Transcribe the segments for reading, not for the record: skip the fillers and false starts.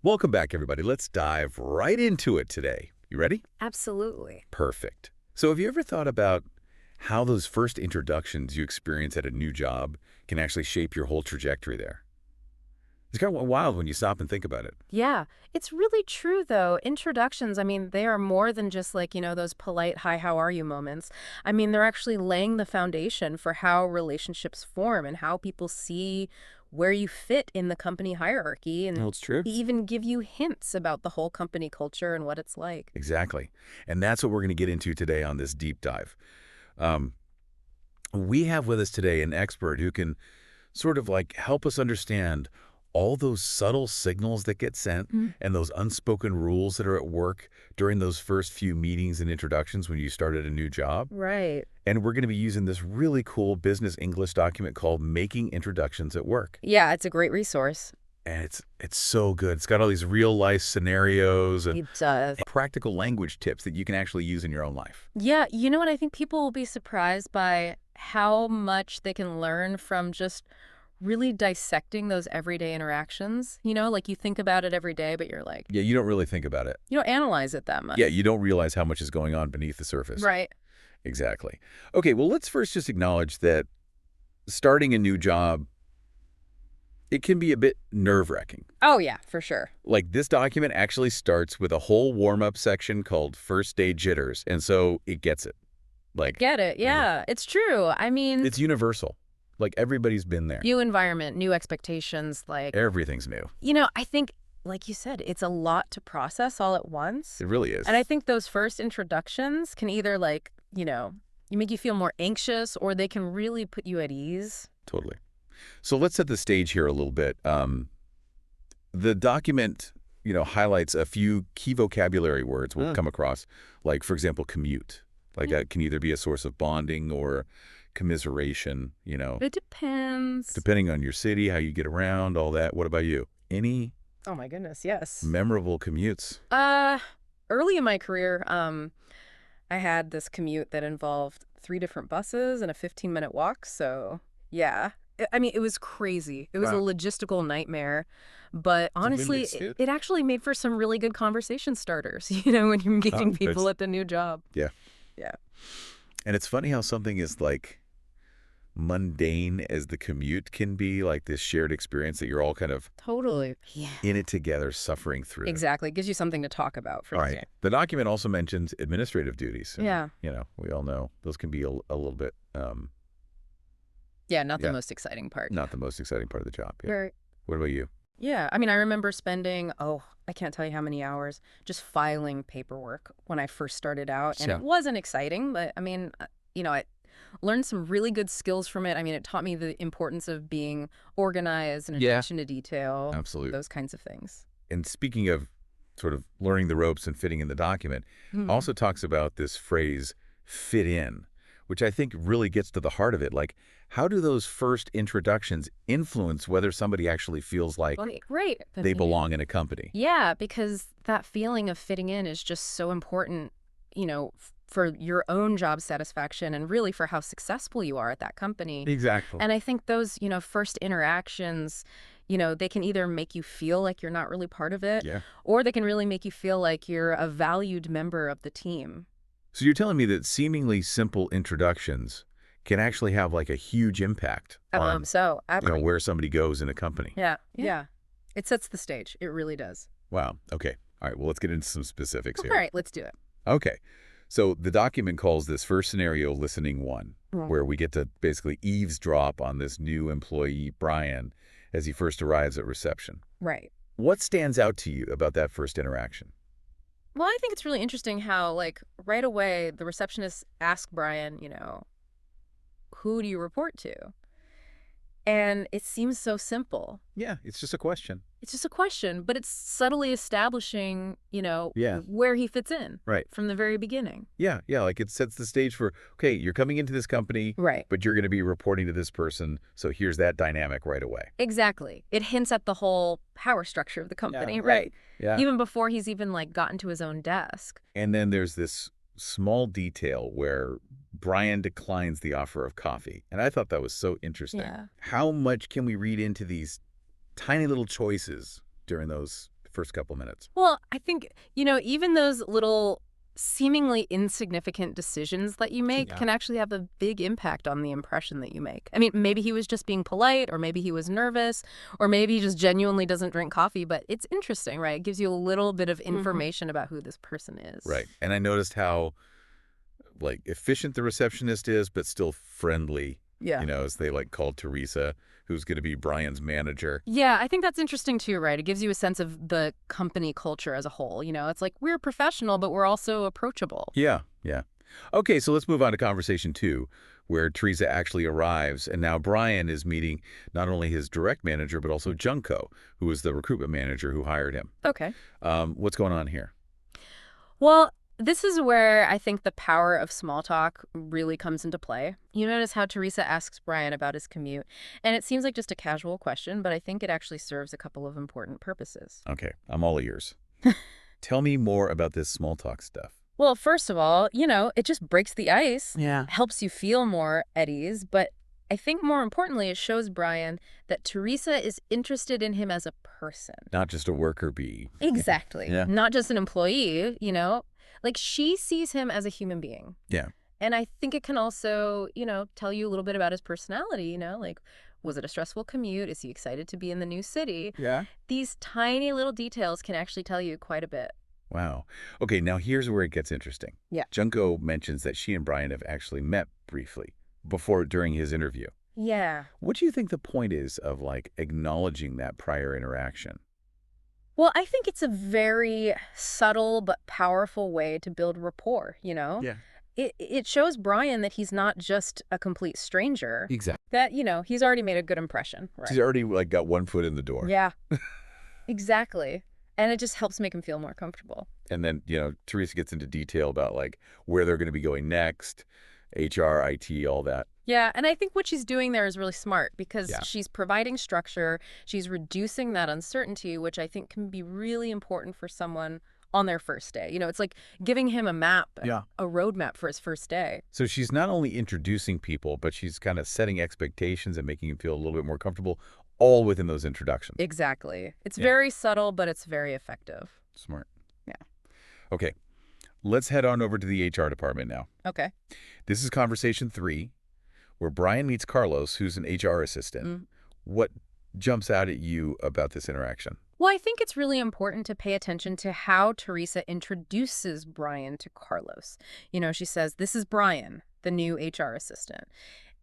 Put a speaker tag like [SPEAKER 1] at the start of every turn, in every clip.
[SPEAKER 1] Welcome back, everybody. Let's dive right into it today. You ready?
[SPEAKER 2] Absolutely.
[SPEAKER 1] Perfect. So have you ever thought about how those first introductions you experience at a new job can actually shape your whole trajectory there? It's kind of wild when you stop and think about it.
[SPEAKER 2] Yeah, it's really true, though. Introductions, I mean, they are more than just like, those polite, hi, how are you moments. I mean, they're actually laying the foundation for how relationships form and how people see where you fit in the company hierarchy and
[SPEAKER 1] Well, it's true.
[SPEAKER 2] even give you hints about the whole company culture and what it's like.
[SPEAKER 1] Exactly. And that's what we're going to get into today on this deep dive. Um, we have with us today an expert who can sort of like help us understand all those subtle signals that get sent and those unspoken rules that are at work during those first few meetings and introductions when you started a new job.
[SPEAKER 2] Right.
[SPEAKER 1] And we're going to be using this really cool business English document called Making Introductions at Work.
[SPEAKER 2] Yeah, it's a great resource.
[SPEAKER 1] And it's so good. It's got all these real life scenarios and
[SPEAKER 2] It does.
[SPEAKER 1] practical language tips that you can actually use in your own life.
[SPEAKER 2] Yeah, you know what? I think people will be surprised by how much they can learn from just really dissecting those everyday interactions. Like you think about it every day, but you're like,
[SPEAKER 1] Yeah, you don't really think about it.
[SPEAKER 2] you don't analyze it that much.
[SPEAKER 1] Yeah, you don't realize how much is going on beneath the surface.
[SPEAKER 2] Right.
[SPEAKER 1] Exactly. Okay, well, let's first just acknowledge that starting a new job, it can be a bit nerve-wracking.
[SPEAKER 2] Oh, yeah, for sure.
[SPEAKER 1] Like this document actually starts with a whole warm-up section called First Day Jitters, and so it gets it. Like,
[SPEAKER 2] Get it. Yeah, it's true. I mean,
[SPEAKER 1] it's universal. Like everybody's been there.
[SPEAKER 2] new environment, new expectations. Like,
[SPEAKER 1] Everything's new.
[SPEAKER 2] I think, like you said, it's a lot to process all at once.
[SPEAKER 1] It really is.
[SPEAKER 2] And I think those first introductions can either, like, you make you feel more anxious or they can really put you at ease.
[SPEAKER 1] Totally. So let's set the stage here a little bit. The document, highlights a few key vocabulary words we'll come across, like, for example, commute. Like that can either be a source of bonding or commiseration,
[SPEAKER 2] It depends.
[SPEAKER 1] depending on your city, how you get around, all that. What about you? Any
[SPEAKER 2] Oh my goodness, yes.
[SPEAKER 1] memorable commutes?
[SPEAKER 2] Early in my career, I had this commute that involved 3 different buses and a 15-minute walk. So, yeah. I mean, it was crazy. It was a
[SPEAKER 1] Wow.
[SPEAKER 2] logistical nightmare. But
[SPEAKER 1] It's a win-win
[SPEAKER 2] honestly,
[SPEAKER 1] suit.
[SPEAKER 2] it actually made for some really good conversation starters, when you're engaging people at the new job.
[SPEAKER 1] Yeah.
[SPEAKER 2] Yeah.
[SPEAKER 1] And it's funny how something is like mundane as the commute can be, like this shared experience that you're all kind of
[SPEAKER 2] Totally. Yeah.
[SPEAKER 1] in it together, suffering through.
[SPEAKER 2] Exactly. It gives you something to talk about for
[SPEAKER 1] All
[SPEAKER 2] the
[SPEAKER 1] right.
[SPEAKER 2] day.
[SPEAKER 1] The document also mentions administrative duties. And,
[SPEAKER 2] Yeah.
[SPEAKER 1] we all know those can be a little bit
[SPEAKER 2] Yeah, not
[SPEAKER 1] Yeah.
[SPEAKER 2] the most exciting part.
[SPEAKER 1] not the most exciting part of the job. Yeah.
[SPEAKER 2] Very.
[SPEAKER 1] What about you?
[SPEAKER 2] Yeah, I mean, I remember spending, I can't tell you how many hours just filing paperwork when I first started out. And
[SPEAKER 1] Yeah.
[SPEAKER 2] it wasn't exciting, but I mean, I learned some really good skills from it. I mean, it taught me the importance of being organized and
[SPEAKER 1] Yeah.
[SPEAKER 2] attention to detail,
[SPEAKER 1] Absolutely.
[SPEAKER 2] those kinds of things.
[SPEAKER 1] And speaking of sort of learning the ropes and fitting in the document,
[SPEAKER 2] Mhm.
[SPEAKER 1] also talks about this phrase, fit in, which I think really gets to the heart of it. Like, how do those first introductions influence whether somebody actually feels like
[SPEAKER 2] Great.
[SPEAKER 1] they belong in a company?
[SPEAKER 2] Yeah, because that feeling of fitting in is just so important, for your own job satisfaction and really for how successful you are at that company.
[SPEAKER 1] Exactly.
[SPEAKER 2] And I think those, first interactions, they can either make you feel like you're not really part of it,
[SPEAKER 1] Yeah.
[SPEAKER 2] or they can really make you feel like you're a valued member of the team.
[SPEAKER 1] So you're telling me that seemingly simple introductions can actually have like a huge impact on
[SPEAKER 2] So,
[SPEAKER 1] where somebody goes in a company.
[SPEAKER 2] yeah. It sets the stage. It really does.
[SPEAKER 1] Wow. Okay. All right. Well, let's get into some specifics here.
[SPEAKER 2] All right, let's do it.
[SPEAKER 1] Okay. So the document calls this first scenario listening one, where we get to basically eavesdrop on this new employee, Brian, as he first arrives at reception.
[SPEAKER 2] Right.
[SPEAKER 1] What stands out to you about that first interaction?
[SPEAKER 2] Well, I think it's really interesting how, like, right away, the receptionist asked Brian, who do you report to? And it seems so simple.
[SPEAKER 1] Yeah, it's just a question.
[SPEAKER 2] It's just a question, but it's subtly establishing,
[SPEAKER 1] Yeah.
[SPEAKER 2] where he fits in
[SPEAKER 1] Right.
[SPEAKER 2] from the very beginning.
[SPEAKER 1] Yeah, like it sets the stage for, okay, you're coming into this company,
[SPEAKER 2] Right.
[SPEAKER 1] but you're going to be reporting to this person, so here's that dynamic right away.
[SPEAKER 2] Exactly. It hints at the whole power structure of the company,
[SPEAKER 1] Yeah,
[SPEAKER 2] right?
[SPEAKER 1] Yeah.
[SPEAKER 2] Even before he's even, like, gotten to his own desk.
[SPEAKER 1] And then there's this small detail where Brian declines the offer of coffee. And I thought that was so interesting.
[SPEAKER 2] Yeah.
[SPEAKER 1] How much can we read into these tiny little choices during those first couple minutes.
[SPEAKER 2] Well, I think, even those little seemingly insignificant decisions that you make
[SPEAKER 1] Yeah.
[SPEAKER 2] can actually have a big impact on the impression that you make. I mean, maybe he was just being polite, or maybe he was nervous, or maybe he just genuinely doesn't drink coffee, but it's interesting, right? It gives you a little bit of information about who this person is.
[SPEAKER 1] Right. And I noticed how like efficient the receptionist is, but still friendly,
[SPEAKER 2] Yeah.
[SPEAKER 1] as they like called Teresa, who's going to be Brian's manager.
[SPEAKER 2] Yeah, I think that's interesting too, right? It gives you a sense of the company culture as a whole. It's like we're professional, but we're also approachable.
[SPEAKER 1] Yeah, yeah. Okay, so let's move on to conversation two, where Teresa actually arrives, and now Brian is meeting not only his direct manager, but also Junko, who was the recruitment manager who hired him.
[SPEAKER 2] Okay.
[SPEAKER 1] What's going on here?
[SPEAKER 2] Well, this is where I think the power of small talk really comes into play. You notice how Teresa asks Brian about his commute, and it seems like just a casual question, but I think it actually serves a couple of important purposes.
[SPEAKER 1] Okay, I'm all ears. Tell me more about this small talk stuff.
[SPEAKER 2] Well, first of all, it just breaks the ice,
[SPEAKER 1] Yeah.
[SPEAKER 2] helps you feel more at ease, but I think more importantly, it shows Brian that Teresa is interested in him as a person.
[SPEAKER 1] Not just a worker bee.
[SPEAKER 2] Exactly.
[SPEAKER 1] Yeah.
[SPEAKER 2] Not just an employee. Like she sees him as a human being.
[SPEAKER 1] Yeah.
[SPEAKER 2] And I think it can also, tell you a little bit about his personality, like, was it a stressful commute? Is he excited to be in the new city?
[SPEAKER 1] Yeah.
[SPEAKER 2] These tiny little details can actually tell you quite a bit.
[SPEAKER 1] Wow. Okay, now here's where it gets interesting.
[SPEAKER 2] Yeah.
[SPEAKER 1] Junko mentions that she and Brian have actually met briefly during his interview.
[SPEAKER 2] Yeah.
[SPEAKER 1] What do you think the point is of like acknowledging that prior interaction?
[SPEAKER 2] Well, I think it's a very subtle but powerful way to build rapport.
[SPEAKER 1] Yeah.
[SPEAKER 2] It shows Brian that he's not just a complete stranger,
[SPEAKER 1] Exactly.
[SPEAKER 2] that, he's already made a good impression.
[SPEAKER 1] He's
[SPEAKER 2] Right.
[SPEAKER 1] already like got one foot in the door.
[SPEAKER 2] Yeah, exactly. And it just helps make him feel more comfortable.
[SPEAKER 1] And then, Teresa gets into detail about like where they're going to be going next, HR, IT, all that.
[SPEAKER 2] Yeah, and I think what she's doing there is really smart because
[SPEAKER 1] Yeah.
[SPEAKER 2] she's providing structure, she's reducing that uncertainty, which I think can be really important for someone on their first day. It's like giving him a map,
[SPEAKER 1] Yeah.
[SPEAKER 2] a roadmap for his first day.
[SPEAKER 1] So she's not only introducing people, but she's kind of setting expectations and making them feel a little bit more comfortable, all within those introductions.
[SPEAKER 2] Exactly. It's
[SPEAKER 1] Yeah.
[SPEAKER 2] very subtle, but it's very effective.
[SPEAKER 1] Smart.
[SPEAKER 2] Yeah.
[SPEAKER 1] Okay, let's head on over to the HR department now.
[SPEAKER 2] Okay.
[SPEAKER 1] This is conversation 3, where Brian meets Carlos, who's an HR assistant.
[SPEAKER 2] Mm.
[SPEAKER 1] What jumps out at you about this interaction?
[SPEAKER 2] Well, I think it's really important to pay attention to how Teresa introduces Brian to Carlos. She says, "This is Brian, the new HR assistant."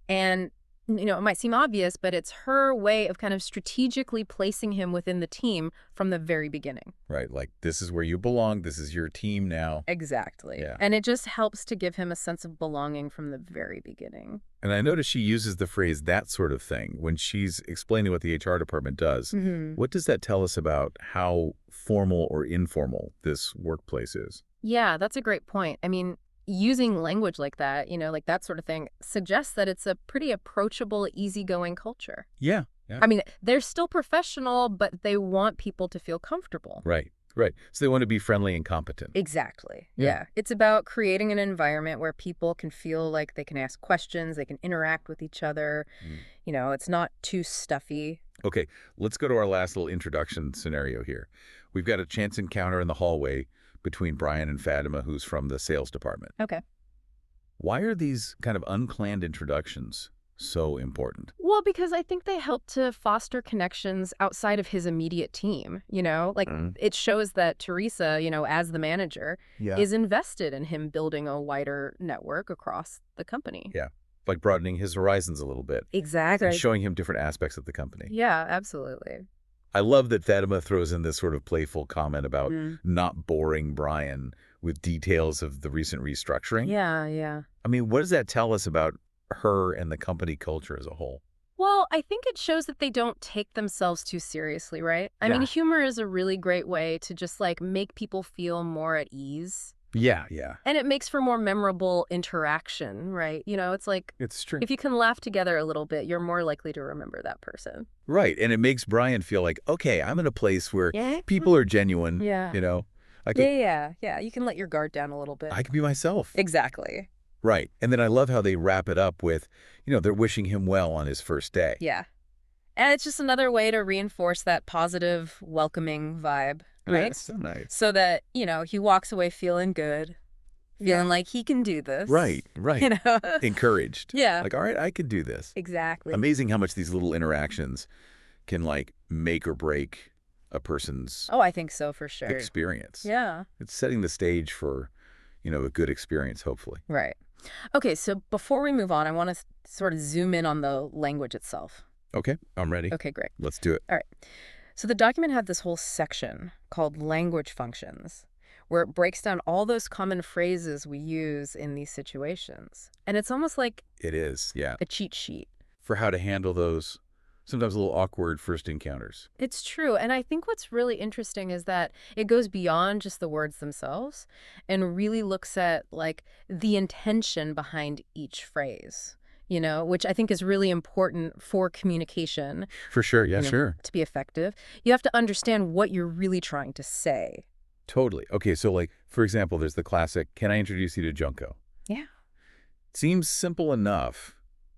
[SPEAKER 2] And, it might seem obvious, but it's her way of kind of strategically placing him within the team from the very beginning.
[SPEAKER 1] Right, like this is where you belong. This is your team now.
[SPEAKER 2] Exactly.
[SPEAKER 1] Yeah.
[SPEAKER 2] And it just helps to give him a sense of belonging from the very beginning.
[SPEAKER 1] And I notice she uses the phrase "that sort of thing" when she's explaining what the HR department does.
[SPEAKER 2] Mm-hmm.
[SPEAKER 1] What does that tell us about how formal or informal this workplace is?
[SPEAKER 2] Yeah, that's a great point. I mean, using language like that, like that sort of thing, suggests that it's a pretty approachable, easygoing culture.
[SPEAKER 1] Yeah. Yeah.
[SPEAKER 2] I mean, they're still professional, but they want people to feel comfortable.
[SPEAKER 1] Right. Right. So they want to be friendly and competent.
[SPEAKER 2] Exactly.
[SPEAKER 1] Yeah.
[SPEAKER 2] Yeah. It's about creating an environment where people can feel like they can ask questions, they can interact with each other. It's not too stuffy.
[SPEAKER 1] Okay, let's go to our last little introduction scenario here. We've got a chance encounter in the hallway between Brian and Fatima, who's from the sales department.
[SPEAKER 2] Okay.
[SPEAKER 1] Why are these kind of unplanned introductions so important?
[SPEAKER 2] Well, because I think they help to foster connections outside of his immediate team, like it shows that Teresa, as the manager,
[SPEAKER 1] Yeah.
[SPEAKER 2] is invested in him building a wider network across the company.
[SPEAKER 1] Yeah, like broadening his horizons a little bit
[SPEAKER 2] Exactly.
[SPEAKER 1] and showing him different aspects of the company.
[SPEAKER 2] Yeah, absolutely.
[SPEAKER 1] I love that Fatima throws in this sort of playful comment about
[SPEAKER 2] Mm.
[SPEAKER 1] not boring Brian with details of the recent restructuring.
[SPEAKER 2] Yeah, yeah.
[SPEAKER 1] I mean, what does that tell us about her and the company culture as a whole?
[SPEAKER 2] Well, I think it shows that they don't take themselves too seriously, right? I mean,
[SPEAKER 1] Yeah.
[SPEAKER 2] humor is a really great way to just like make people feel more at ease.
[SPEAKER 1] Yeah, yeah.
[SPEAKER 2] And it makes for more memorable interaction, right? It's like
[SPEAKER 1] It's true.
[SPEAKER 2] if you can laugh together a little bit, you're more likely to remember that person.
[SPEAKER 1] Right, and it makes Brian feel like, okay, I'm in a place where
[SPEAKER 2] Yeah.
[SPEAKER 1] people are genuine.
[SPEAKER 2] Yeah.
[SPEAKER 1] I can,
[SPEAKER 2] Yeah. You can let your guard down a little bit.
[SPEAKER 1] I can be myself.
[SPEAKER 2] Exactly.
[SPEAKER 1] Right, and then I love how they wrap it up with, they're wishing him well on his first day.
[SPEAKER 2] Yeah. And it's just another way to reinforce that positive, welcoming vibe. right?
[SPEAKER 1] That's so nice.
[SPEAKER 2] So that, he walks away feeling good, feeling like he can do this,
[SPEAKER 1] Right, right.
[SPEAKER 2] you know?
[SPEAKER 1] Encouraged.
[SPEAKER 2] Yeah,
[SPEAKER 1] Like, all right, I can do this.
[SPEAKER 2] exactly.
[SPEAKER 1] Amazing how much these little interactions can like make or break a person's
[SPEAKER 2] Oh, I think so for sure.
[SPEAKER 1] experience.
[SPEAKER 2] Yeah.
[SPEAKER 1] It's setting the stage for, a good experience, hopefully.
[SPEAKER 2] Right. Okay, so before we move on, I want to sort of zoom in on the language itself.
[SPEAKER 1] Okay, I'm ready.
[SPEAKER 2] Okay, great.
[SPEAKER 1] Let's do it.
[SPEAKER 2] All right. So the document had this whole section called language functions, where it breaks down all those common phrases we use in these situations. And it's almost like
[SPEAKER 1] It is, yeah.
[SPEAKER 2] a cheat sheet.
[SPEAKER 1] For how to handle those sometimes a little awkward first encounters.
[SPEAKER 2] It's true. And I think what's really interesting is that it goes beyond just the words themselves and really looks at like the intention behind each phrase, which I think is really important for communication,
[SPEAKER 1] For sure, yeah, sure.
[SPEAKER 2] to be effective. You have to understand what you're really trying to say.
[SPEAKER 1] Totally. Okay, so like, for example, there's the classic, can I introduce you to Junko?
[SPEAKER 2] Yeah.
[SPEAKER 1] Seems simple enough,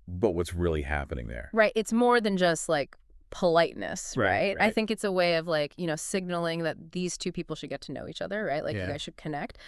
[SPEAKER 1] but what's really happening there?
[SPEAKER 2] Right. It's more than just like politeness, right? I
[SPEAKER 1] Right.
[SPEAKER 2] think it's a way of like, signaling that these two people should get to know each other, right? Like you
[SPEAKER 1] Yeah.
[SPEAKER 2] guys should connect.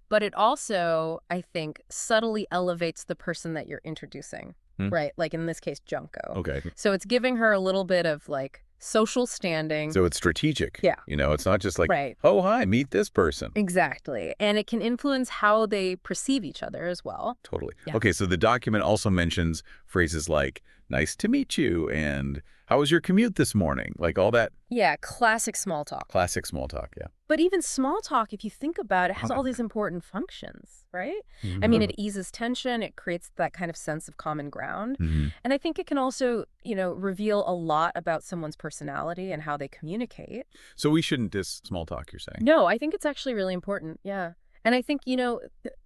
[SPEAKER 2] But it also, I think, subtly elevates the person that you're introducing,
[SPEAKER 1] Hmm.
[SPEAKER 2] right? Like in this case, Junko.
[SPEAKER 1] Okay.
[SPEAKER 2] So it's giving her a little bit of like social standing.
[SPEAKER 1] So it's strategic.
[SPEAKER 2] Yeah.
[SPEAKER 1] It's not just like,
[SPEAKER 2] Right.
[SPEAKER 1] oh, hi, meet this person.
[SPEAKER 2] Exactly. And it can influence how they perceive each other as well.
[SPEAKER 1] Totally.
[SPEAKER 2] Yeah.
[SPEAKER 1] Okay, so the document also mentions phrases like, nice to meet you, and how was your commute this morning? Like all that
[SPEAKER 2] Yeah, classic small talk.
[SPEAKER 1] classic small talk, yeah.
[SPEAKER 2] But even small talk, if you think about it, has all these important functions, right? I mean, it eases tension. It creates that kind of sense of common ground.
[SPEAKER 1] Mhm.
[SPEAKER 2] And I think it can also, reveal a lot about someone's personality and how they communicate.
[SPEAKER 1] So we shouldn't diss small talk, you're saying?
[SPEAKER 2] No, I think it's actually really important. Yeah. And I think,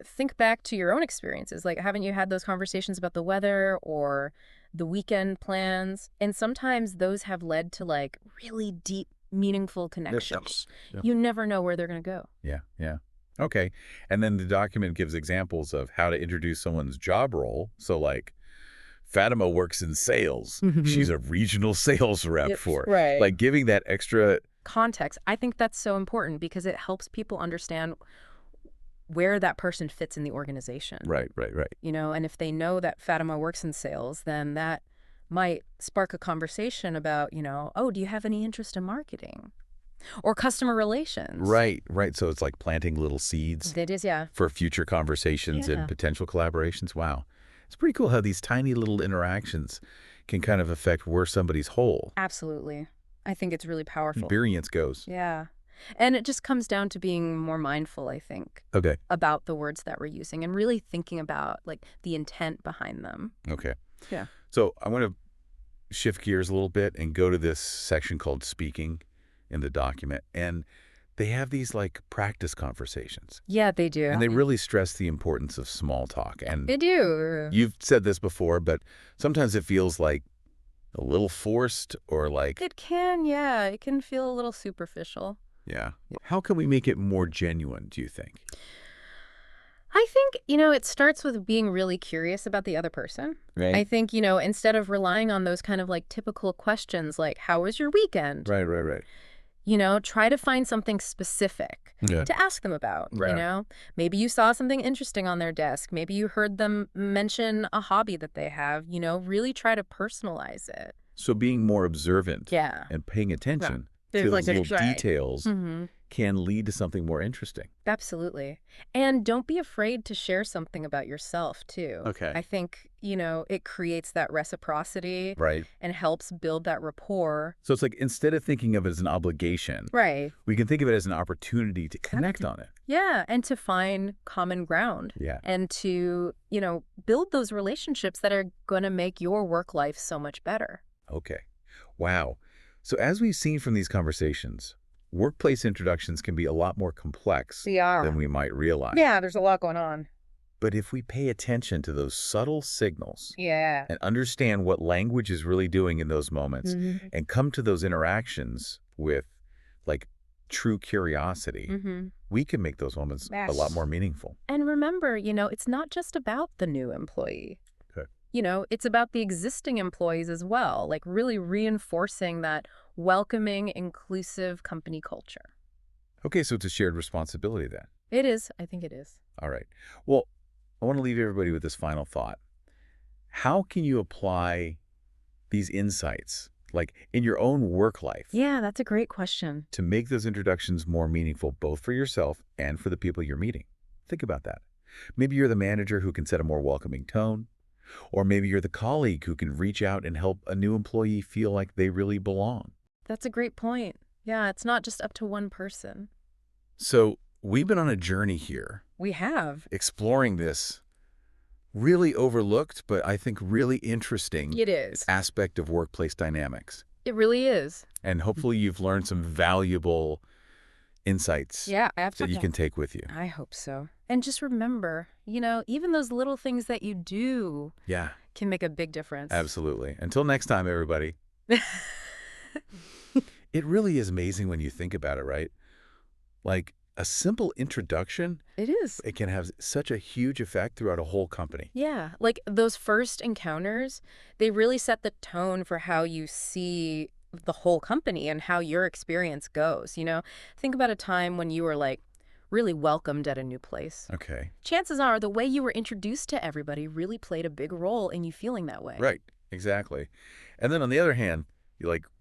[SPEAKER 2] think back to your own experiences. Like, haven't you had those conversations about the weather or the weekend plans? And sometimes those have led to like really deep, meaningful connections.
[SPEAKER 1] Yeah.
[SPEAKER 2] You never know where they're going to go.
[SPEAKER 1] Yeah, yeah. Okay. And then the document gives examples of how to introduce someone's job role. So like, Fatima works in sales. She's a regional sales rep
[SPEAKER 2] Yep,
[SPEAKER 1] for.
[SPEAKER 2] right.
[SPEAKER 1] Like giving that extra.
[SPEAKER 2] Context. I think that's so important because it helps people understand where that person fits in the organization.
[SPEAKER 1] Right.
[SPEAKER 2] And if they know that Fatima works in sales, then that might spark a conversation about, oh, do you have any interest in marketing or customer relations?
[SPEAKER 1] Right. So it's like planting little seeds
[SPEAKER 2] It is, yeah.
[SPEAKER 1] for future conversations
[SPEAKER 2] Yeah.
[SPEAKER 1] and potential collaborations. Wow. It's pretty cool how these tiny little interactions can kind of affect where somebody's whole
[SPEAKER 2] Absolutely. I think it's really powerful.
[SPEAKER 1] experience goes.
[SPEAKER 2] Yeah. And it just comes down to being more mindful, I think,
[SPEAKER 1] Okay.
[SPEAKER 2] about the words that we're using and really thinking about like the intent behind them.
[SPEAKER 1] Okay.
[SPEAKER 2] Yeah.
[SPEAKER 1] So I want to shift gears a little bit and go to this section called speaking in the document. And they have these like practice conversations.
[SPEAKER 2] Yeah, they do.
[SPEAKER 1] And they really stress the importance of small talk. And
[SPEAKER 2] They do.
[SPEAKER 1] you've said this before, but sometimes it feels like a little forced or like,
[SPEAKER 2] It can, yeah. It can feel a little superficial.
[SPEAKER 1] yeah. How can we make it more genuine, do you think?
[SPEAKER 2] I think, it starts with being really curious about the other person.
[SPEAKER 1] Right.
[SPEAKER 2] I think, instead of relying on those kind of like typical questions like, how was your weekend?
[SPEAKER 1] Right.
[SPEAKER 2] Try to find something specific
[SPEAKER 1] Yeah.
[SPEAKER 2] to ask them about,
[SPEAKER 1] Right.
[SPEAKER 2] Maybe you saw something interesting on their desk. Maybe you heard them mention a hobby that they have, really try to personalize it.
[SPEAKER 1] So being more observant
[SPEAKER 2] Yeah.
[SPEAKER 1] and paying attention
[SPEAKER 2] There's
[SPEAKER 1] to
[SPEAKER 2] like
[SPEAKER 1] those
[SPEAKER 2] a
[SPEAKER 1] little
[SPEAKER 2] try.
[SPEAKER 1] details
[SPEAKER 2] Mm-hmm.
[SPEAKER 1] can lead to something more interesting.
[SPEAKER 2] Absolutely. And don't be afraid to share something about yourself, too.
[SPEAKER 1] Okay.
[SPEAKER 2] I think, it creates that reciprocity
[SPEAKER 1] Right.
[SPEAKER 2] and helps build that rapport.
[SPEAKER 1] So it's like instead of thinking of it as an obligation,
[SPEAKER 2] Right.
[SPEAKER 1] we can think of it as an opportunity to connect on it.
[SPEAKER 2] Yeah. And to find common ground.
[SPEAKER 1] Yeah.
[SPEAKER 2] And to, build those relationships that are going to make your work life so much better.
[SPEAKER 1] Okay. Wow. So as we've seen from these conversations, workplace introductions can be a lot more complex than we might realize.
[SPEAKER 2] Yeah, there's a lot going on.
[SPEAKER 1] But if we pay attention to those subtle signals
[SPEAKER 2] Yeah.
[SPEAKER 1] and understand what language is really doing in those moments
[SPEAKER 2] Mm-hmm.
[SPEAKER 1] and come to those interactions with like true curiosity,
[SPEAKER 2] Mm-hmm.
[SPEAKER 1] we can make those moments a lot
[SPEAKER 2] Yes.
[SPEAKER 1] more meaningful.
[SPEAKER 2] And remember, it's not just about the new employee.
[SPEAKER 1] Okay.
[SPEAKER 2] It's about the existing employees as well, like really reinforcing that welcoming, inclusive company culture.
[SPEAKER 1] Okay, so it's a shared responsibility then.
[SPEAKER 2] It is. I think it is.
[SPEAKER 1] All right. Well, I want to leave everybody with this final thought. How can you apply these insights, like in your own work life,
[SPEAKER 2] Yeah, that's a great question.
[SPEAKER 1] to make those introductions more meaningful, both for yourself and for the people you're meeting? Think about that. Maybe you're the manager who can set a more welcoming tone, or maybe you're the colleague who can reach out and help a new employee feel like they really belong.
[SPEAKER 2] That's a great point. Yeah, it's not just up to one person.
[SPEAKER 1] So we've been on a journey here,
[SPEAKER 2] We have.
[SPEAKER 1] exploring this really overlooked, but I think really interesting
[SPEAKER 2] It is.
[SPEAKER 1] aspect of workplace dynamics.
[SPEAKER 2] It really is.
[SPEAKER 1] And hopefully you've learned some valuable insights
[SPEAKER 2] Yeah,
[SPEAKER 1] that you
[SPEAKER 2] absolutely.
[SPEAKER 1] can take with you.
[SPEAKER 2] I hope so. And just remember, even those little things that you do
[SPEAKER 1] Yeah,
[SPEAKER 2] can make a big difference.
[SPEAKER 1] absolutely. Until next time, everybody. It really is amazing when you think about it, right? Like a simple introduction,
[SPEAKER 2] It is.
[SPEAKER 1] it can have such a huge effect throughout a whole company.
[SPEAKER 2] Yeah, like those first encounters, they really set the tone for how you see the whole company and how your experience goes. Think about a time when you were like really welcomed at a new place.
[SPEAKER 1] Okay.
[SPEAKER 2] Chances are the way you were introduced to everybody really played a big role in you feeling that way.
[SPEAKER 1] Right. Exactly. And then on the other hand,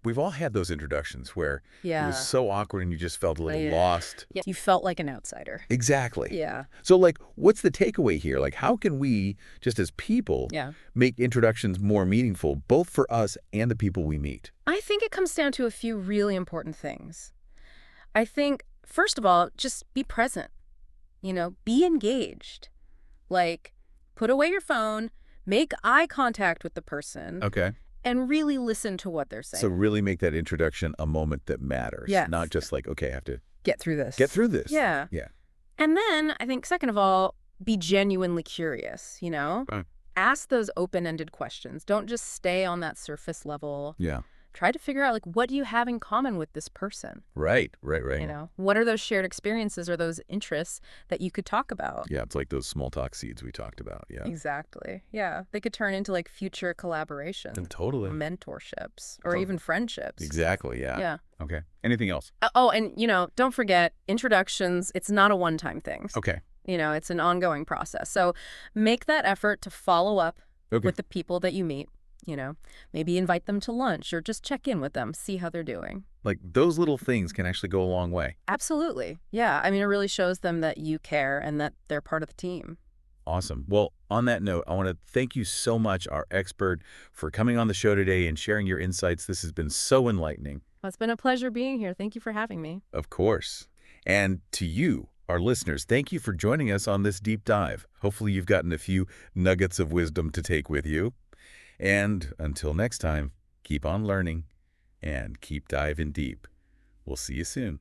[SPEAKER 1] we've all had those introductions where it was
[SPEAKER 2] Yeah.
[SPEAKER 1] so awkward and you just felt a little
[SPEAKER 2] Yeah.
[SPEAKER 1] lost.
[SPEAKER 2] Yeah. You felt like an outsider.
[SPEAKER 1] Exactly.
[SPEAKER 2] Yeah.
[SPEAKER 1] So what's the takeaway here? How can we, just as people,
[SPEAKER 2] Yeah.
[SPEAKER 1] make introductions more meaningful, both for us and the people we meet?
[SPEAKER 2] I think it comes down to a few really important things. I think, first of all, just be present, be engaged. Like, put away your phone, make eye contact with the person,
[SPEAKER 1] Okay.
[SPEAKER 2] and really listen to what they're
[SPEAKER 1] So
[SPEAKER 2] saying.
[SPEAKER 1] really make that introduction a moment that matters.
[SPEAKER 2] Yes.
[SPEAKER 1] Not just okay, I have to
[SPEAKER 2] Get through this.
[SPEAKER 1] get through this.
[SPEAKER 2] Yeah.
[SPEAKER 1] Yeah.
[SPEAKER 2] And then I think, second of all, be genuinely curious.
[SPEAKER 1] Right.
[SPEAKER 2] Ask those open-ended questions. Don't just stay on that surface level.
[SPEAKER 1] Yeah.
[SPEAKER 2] Try to figure out, what do you have in common with this person?
[SPEAKER 1] Right. Right. Right.
[SPEAKER 2] What are those shared experiences or those interests that you could talk about?
[SPEAKER 1] Yeah. It's like those small talk seeds we talked about. Yeah.
[SPEAKER 2] Exactly. Yeah. They could turn into future collaboration,
[SPEAKER 1] And totally.
[SPEAKER 2] mentorships, or
[SPEAKER 1] To-
[SPEAKER 2] even friendships.
[SPEAKER 1] Exactly. Yeah.
[SPEAKER 2] Yeah.
[SPEAKER 1] Okay. Anything else?
[SPEAKER 2] Oh, and, don't forget introductions. It's not a one-time thing.
[SPEAKER 1] Okay.
[SPEAKER 2] It's an ongoing process. So make that effort to follow up
[SPEAKER 1] Okay.
[SPEAKER 2] with the people that you meet. Maybe invite them to lunch or just check in with them, see how they're doing.
[SPEAKER 1] Those little things can actually go a long way.
[SPEAKER 2] Absolutely. Yeah. I mean, it really shows them that you care and that they're part of the team.
[SPEAKER 1] Awesome. Well, on that note, I want to thank you so much, our expert, for coming on the show today and sharing your insights. This has been so enlightening.
[SPEAKER 2] Well, it's been a pleasure being here. Thank you for having me.
[SPEAKER 1] Of course. And to you, our listeners, thank you for joining us on this deep dive. Hopefully you've gotten a few nuggets of wisdom to take with you. And until next time, keep on learning and keep diving deep. We'll see you soon.